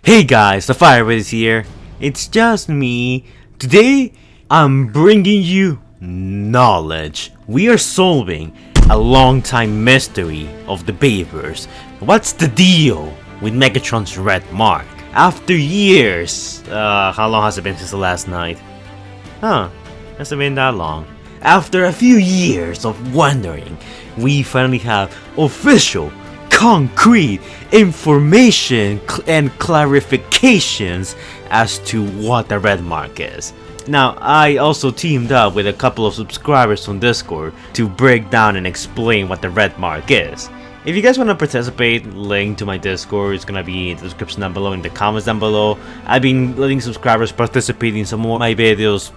Hey guys, the Firebird is here. It's just me. Today, I'm bringing you knowledge. We are solving a long-time mystery of the Bayverse. What's the deal with Megatron's Red Mark? After years, how long has it been since the last night? Hasn't been that long. After a few years of wondering, we finally have official concrete information and clarifications as to what the red mark is. Now, I also teamed up with a couple of subscribers on Discord to break down and explain what the red mark is. If you guys want to participate, link to my Discord is gonna be in the description down below, in the comments down below. I've been letting subscribers participate in some more of my videos,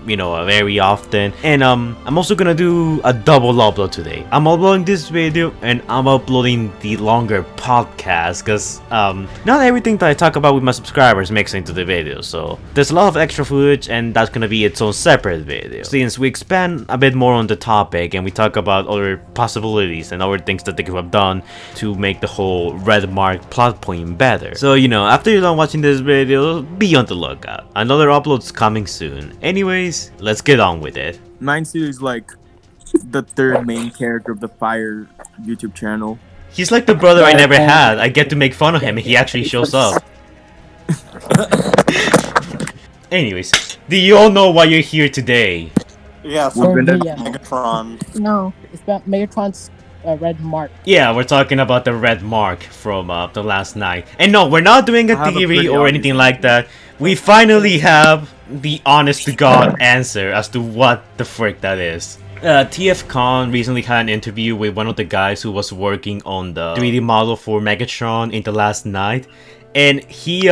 very often. And I'm also gonna do a double upload today. I'm uploading this video and I'm uploading the longer podcast, because not everything that I talk about with my subscribers makes it into the video. So there's a lot of extra footage, and that's gonna be its own separate video. Since we expand a bit more on the topic and we talk about other possibilities and other things that they could have done to make the whole red mark plot point better. So after you're done watching this video, be on the lookout. Another upload's coming soon. Anyways, let's get on with it. Ninsu is like the third main character of the Fire YouTube channel. He's like the brother I never had. I get to make fun of him and he actually shows up. Anyways, do you all know why you're here today? Yeah, We're gonna- Megatron. No, it's about Megatron's Red Mark. Yeah, we're talking about the red mark from the last night. And no, we're not doing a I have a theory pretty or obvious anything like that. We finally have the honest to god answer as to what the frick that is. TFcon recently had an interview with one of the guys who was working on the 3D model for Megatron in the last night. And he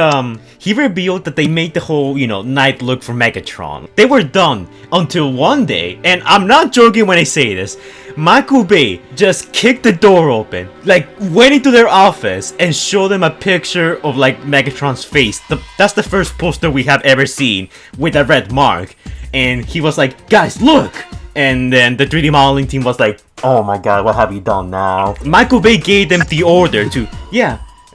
revealed that they made the whole, night look for Megatron. They were done until one day, and I'm not joking when I say this, Michael Bay just kicked the door open, went into their office and showed them a picture of Megatron's face. That's the first poster we have ever seen with a red mark. And he was like, guys, look! And then the 3D modeling team was like, oh my god, what have you done now? Michael Bay gave them the order to,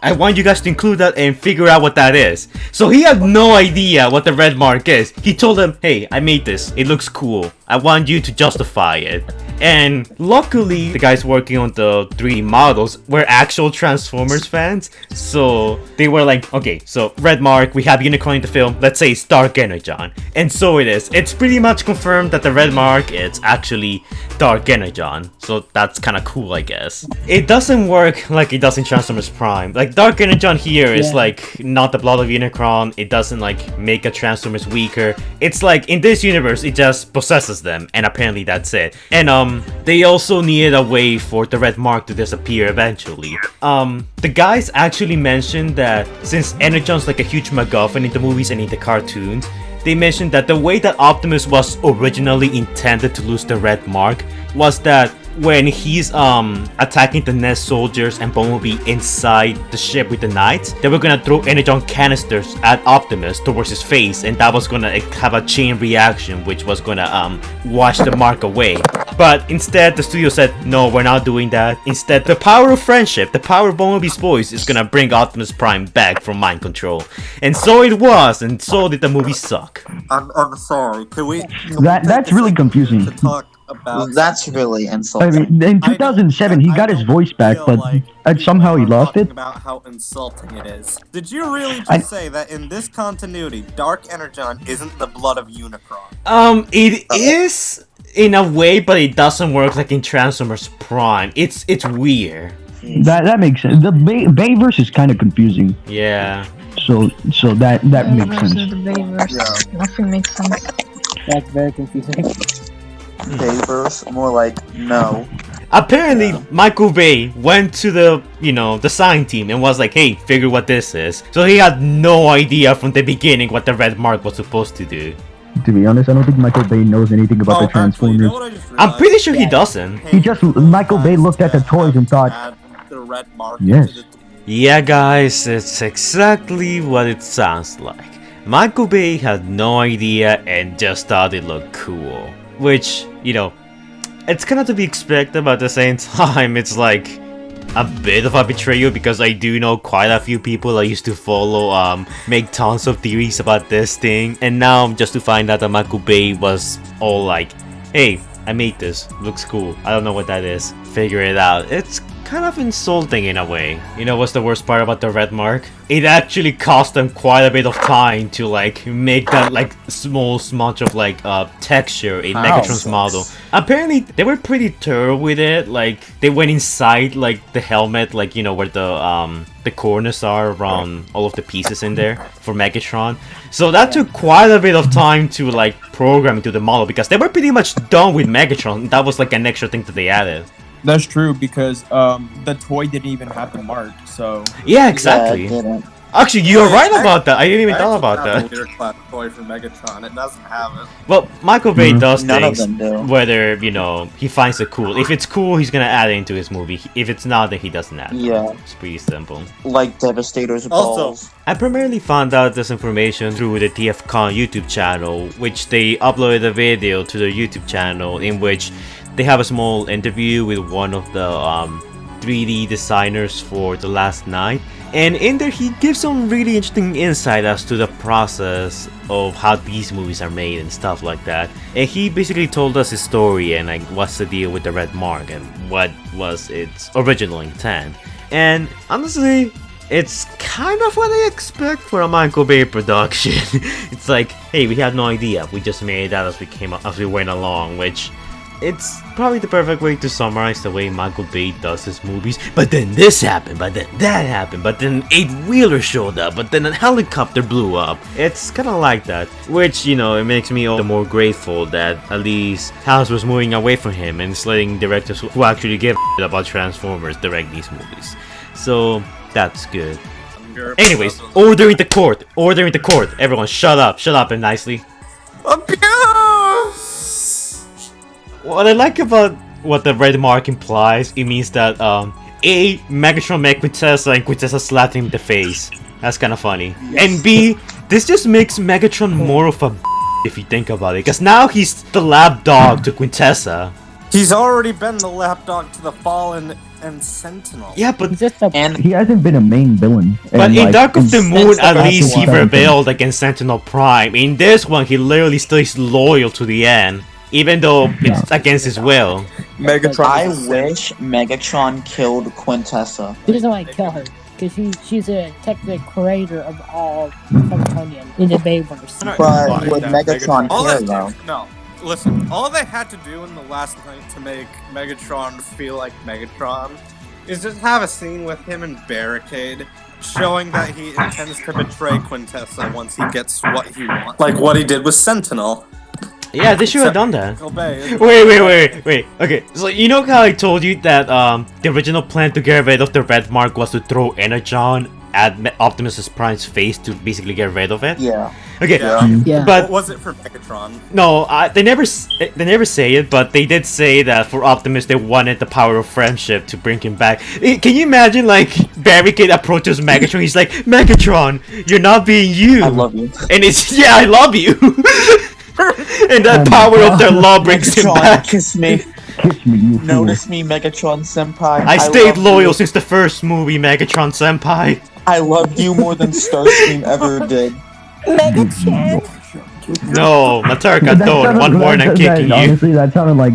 I want you guys to include that and figure out what that is. So he had no idea what the red mark is. He told them, hey, I made this. It looks cool. I want you to justify it. And luckily, the guys working on the 3D models were actual Transformers fans. So they were like, okay, so red mark, we have Unicorn in the film. Let's say it's Dark Energon. And so it is. It's pretty much confirmed that the red mark is actually Dark Energon. So that's kind of cool, I guess. It doesn't work like it does in Transformers Prime. Dark Energon here is not the blood of Unicron. It doesn't make a Transformers weaker. It's in this universe, it just possesses them, and apparently that's it. And they also needed a way for the red mark to disappear eventually. The guys actually mentioned that since Energon's a huge MacGuffin in the movies and in the cartoons, they mentioned that the way that Optimus was originally intended to lose the red mark was that when he's attacking the Nest soldiers and Bumblebee inside the ship with the Knights, they were gonna throw energon canisters at Optimus towards his face, and that was gonna have a chain reaction which was gonna wash the mark away. But instead, the studio said, no, we're not doing that. Instead, the power of friendship, the power of Bumblebee's voice is gonna bring Optimus Prime back from mind control. And so it was, and so did the movie suck. I'm sorry. That's really confusing. To talk about That's really I insulting. mean, in 2007, he got his voice back, but somehow he lost it. About how insulting it is. Did you really just say that in this continuity, Dark Energon isn't the blood of Unicron? It is in a way, but it doesn't work like in Transformers Prime. It's weird. That makes sense. The Bayverse is kind of confusing. Yeah. So that makes sense. The Bayverse. Nothing makes sense. That's very confusing. Bayverse, more like no. Apparently, Michael Bay went to the design team and was like, hey, figure what this is. So he had no idea from the beginning what the red mark was supposed to do. To be honest, I don't think Michael Bay knows anything about the Actually, you Transformers. know what I just I'm realized? pretty sure he doesn't. Michael Bay looked at the toys and thought, Add the red mark Yes. into the Yeah, guys, it's exactly what it sounds like. Michael Bay had no idea and just thought it looked cool. Which, it's kind of to be expected, but at the same time, it's a bit of a betrayal because I do know quite a few people I used to follow make tons of theories about this thing, and now just to find out that Michael Bay was all like, hey, I made this, looks cool, I don't know what that is, figure it out. It's kind of insulting in a way. You know what's the worst part about the red mark? It actually cost them quite a bit of time to like make that like small smudge of like texture in Megatron's model. Apparently they were pretty thorough with it. Like they went inside like the helmet, like you know where the corners are around all of the pieces in there for Megatron. So that took quite a bit of time to like program into the model because they were pretty much done with Megatron. That was like an extra thing that they added. That's true because the toy didn't even have the mark, so Yeah, exactly. Yeah, it didn't. Actually, you're right about that. I didn't even thought about that. The class toy for Megatron. It doesn't have it. Well, Michael Bay does None of things them do. whether, you know, he finds it cool. If it's cool, he's gonna add it into his movie. If it's not, then he doesn't add it. Yeah. It's pretty simple. Like Devastator's Also- balls. I primarily found out this information through the TFcon YouTube channel, which they uploaded a video to their YouTube channel in which they have a small interview with one of the 3D designers for The Last Night. And in there he gives some really interesting insight as to the process of how these movies are made and stuff like that. And he basically told us his story and like what's the deal with the red mark and what was its original intent. And honestly, it's kind of what I expect for a Michael Bay production. It's like, hey, we had no idea, we just made it out as we went along, which it's probably the perfect way to summarize the way Michael Bay does his movies. But then this happened, but then that happened, but then an 8-wheeler showed up, but then a helicopter blew up. It's kind of like that, which, you know, it makes me all the more grateful that at least House was moving away from him and letting directors who actually give a about Transformers direct these movies. So that's good. Anyways, order in the court, everyone shut up and nicely. What I like about what the red mark implies, it means that A, Megatron met Quintessa and Quintessa slapped him in the face. That's kind of funny. And B, this just makes Megatron more of a if you think about it, because now he's the lapdog to Quintessa. He's already been the lapdog to the Fallen and Sentinel. Yeah, but He's just a And He hasn't been a main villain. But And, in like, Dark of the Moon, since the at last least he one. rebelled against Sentinel Prime. In this one, he literally stays loyal to the end, even though it's against his will. Megatron. I wish Megatron killed Quintessa. he doesn't want to kill her because she's a technical creator of all Cybertronian in the Bayverse. But would Megatron All care they though? no, listen. All they had to do in the last night to make Megatron feel like Megatron is just have a scene with him and Barricade, showing that he intends to betray Quintessa once he gets what he wants, like what he did with Sentinel. Yeah, they should have done that. Obey. Wait. Okay, so you know how I told you that the original plan to get rid of the red mark was to throw Energon at Optimus Prime's face to basically get rid of it? Yeah. Okay, Yeah. Yeah. but What was it for Megatron? no, they never say it, but they did say that for Optimus they wanted the power of friendship to bring him back. Can you imagine like Barricade approaches Megatron, he's like, Megatron, you're not being you. I love you. And it's, yeah, I love you. And that power of their love brings him Megatron, back. kiss me. Kiss me, you fool. Notice me, Megatron Senpai. I stayed love loyal you. since the first movie, Megatron Senpai. I loved you more than Starscream ever did. No, Matarka, That don't. sounded- One more and I'm that- kicking you. Honestly, that sounded like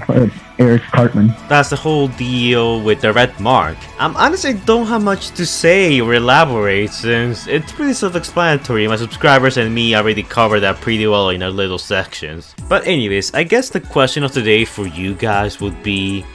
Eric Cartman. That's the whole deal with the red mark. Honestly don't have much to say or elaborate since it's pretty self-explanatory. My subscribers and me already covered that pretty well in our little sections. But anyways, I guess the question of the day for you guys would be,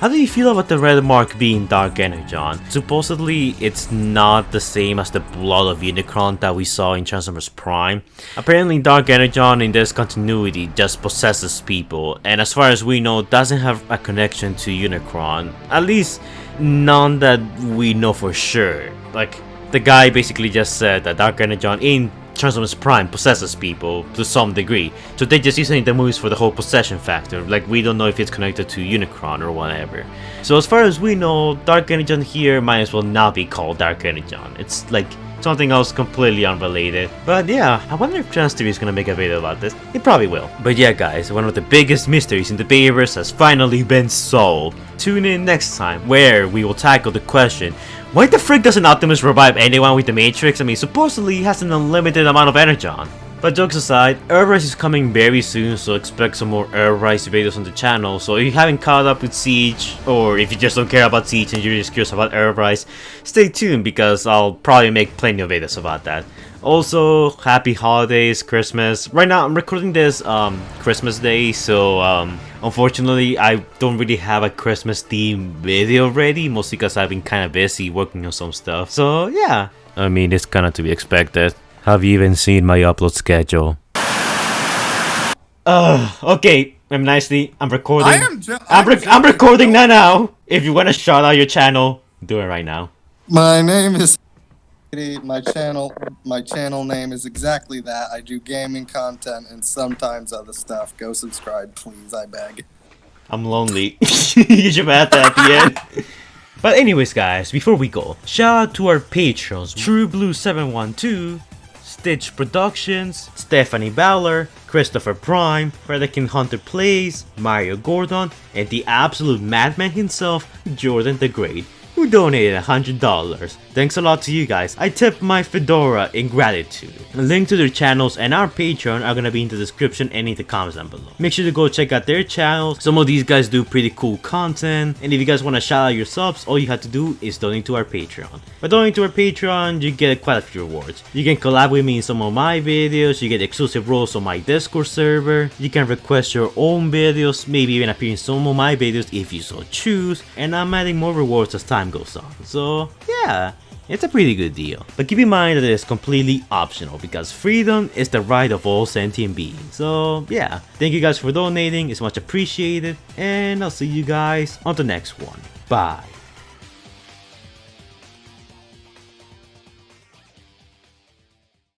how do you feel about the red mark being Dark Energon? Supposedly, it's not the same as the blood of Unicron that we saw in Transformers Prime. Apparently, Dark Energon in this continuity just possesses people, and as far as we know, doesn't have a connection to Unicron. At least, none that we know for sure. Like, the guy basically just said that Dark Energon in Transformers Prime possesses people to some degree, so they just using the movies for the whole possession factor. Like, we don't know if it's connected to Unicron or whatever. So as far as we know, Dark Energon here might as well not be called Dark Energon. It's like something else completely unrelated. But yeah, I wonder if Trans TV is gonna make a video about this. It probably will. But yeah guys, one of the biggest mysteries in the Bayverse has finally been solved. Tune in next time where we will tackle the question, why the frick doesn't Optimus revive anyone with the Matrix? I mean, supposedly he has an unlimited amount of Energon. But jokes aside, Earthrise is coming very soon, so expect some more Earthrise videos on the channel. So if you haven't caught up with Siege, or if you just don't care about Siege and you're just curious about Earthrise, stay tuned because I'll probably make plenty of videos about that. Also, happy holidays, Christmas. Right now I'm recording this Christmas Day, so unfortunately I don't really have a Christmas themed video ready, mostly because I've been kind of busy working on some stuff. So yeah, I mean, it's kind of to be expected. Have you even seen my upload schedule? Okay, I'm recording. I'm recording now. If you want to shout out your channel, do it right now. My name is my channel name is exactly that. I do gaming content and sometimes other stuff. Go subscribe, please, I beg. I'm lonely. You should add that at the end. But anyways guys, before we go, shout out to our patrons, TrueBlue712, Stitch Productions, Stephanie Bowler, Christopher Prime, Frederick Hunter Plays, Mario Gordon, and the absolute madman himself, Jordan the Great, who donated $100. Thanks a lot to you guys. I tip my fedora in gratitude. A link to their channels and our Patreon are gonna be in the description and in the comments down below. Make sure to go check out their channels. Some of these guys do pretty cool content, and if you guys want to shout out your subs, all you have to do is donate to our Patreon. By donating to our Patreon, you get quite a few rewards. You can collab with me in some of my videos, you get exclusive roles on my Discord server, you can request your own videos, maybe even appear in some of my videos if you so choose, and I'm adding more rewards as time goes on. So yeah, it's a pretty good deal. But keep in mind that it is completely optional because freedom is the right of all sentient beings. So yeah, thank you guys for donating, it's much appreciated, and I'll see you guys on the next one. Bye.